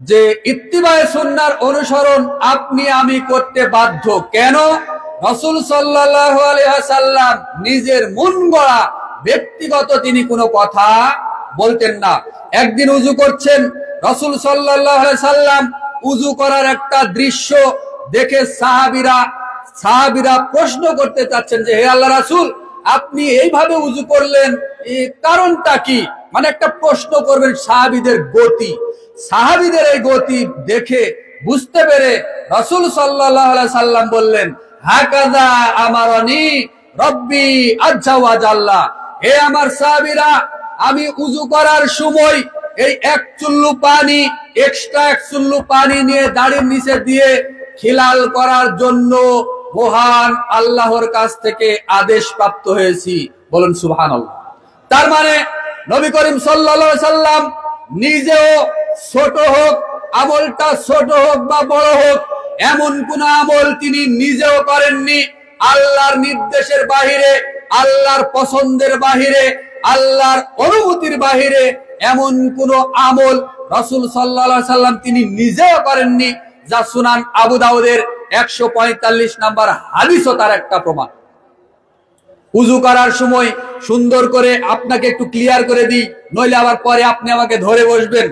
যে ইত্তিবায়ে সুন্নাহর অনুসরণ আপনি আমি করতে বাধ্য। কেন? রাসূল সাল্লাল্লাহু আলাইহি ওয়াসাল্লাম নিজের মন গড়া ব্যক্তিগত তিনি কোনো কথা বলতেন না। একদিন উযু করছেন, রাসূল সাল্লাল্লাহু আলাইহি সাল্লাম উযু করার একটা দৃশ্য দেখে সাহাবীরা প্রশ্ন করতে চাচ্ছেন যে, হে আল্লাহর রাসূল, আপনি এইভাবে উযু করলেন, কারণটা কি? মানে একটা প্রশ্ন করবেন। সাহাবীদের এই গতি দেখে বুঝতে পেরে রাসূল সাল্লাল্লাহু আলাইহি সাল্লাম বললেন, হাকাযা আমারানি রব্বি আযজা ওয়া জাল্লা। হে আমার সাহাবীরা, আমি উযু করার সময় এই এক চুল্লু পানি, এক্সট্রা এক চুল্লু পানি নিয়ে দাড়ির নিচে দিয়ে খিলাল করার জন্য মহান আল্লাহর কাছ থেকে আদেশ প্রাপ্ত হয়েছি। বলুন সুবহানাল্লাহ। তার মানে নবী করিম সাল্লাল্লাহু আলাইহি সাল্লাম নিজেও ছোট হোক, আমলটা ছোট হোক বা বড় হোক, এমন কোন আমল তিনি নিজেও করেননি আল্লাহর নির্দেশের বাহিরে, আল্লাহর পছন্দের বাহিরে, আল্লাহর অনুমতির বাহিরে। এমন কোন আমল রাসূল সাল্লাল্লাহু আলাইহি সাল্লাম তিনি নিজেও করেননি, যা সুনান আবু দাউদের 145 নম্বর হাদিসও তার একটা প্রমাণ। উযু করার সময় সুন্দর করে আপনাকে একটু ক্লিয়ার করে দিই, নইলে আবার পরে আপনি আমাকে ধরে বসবেন।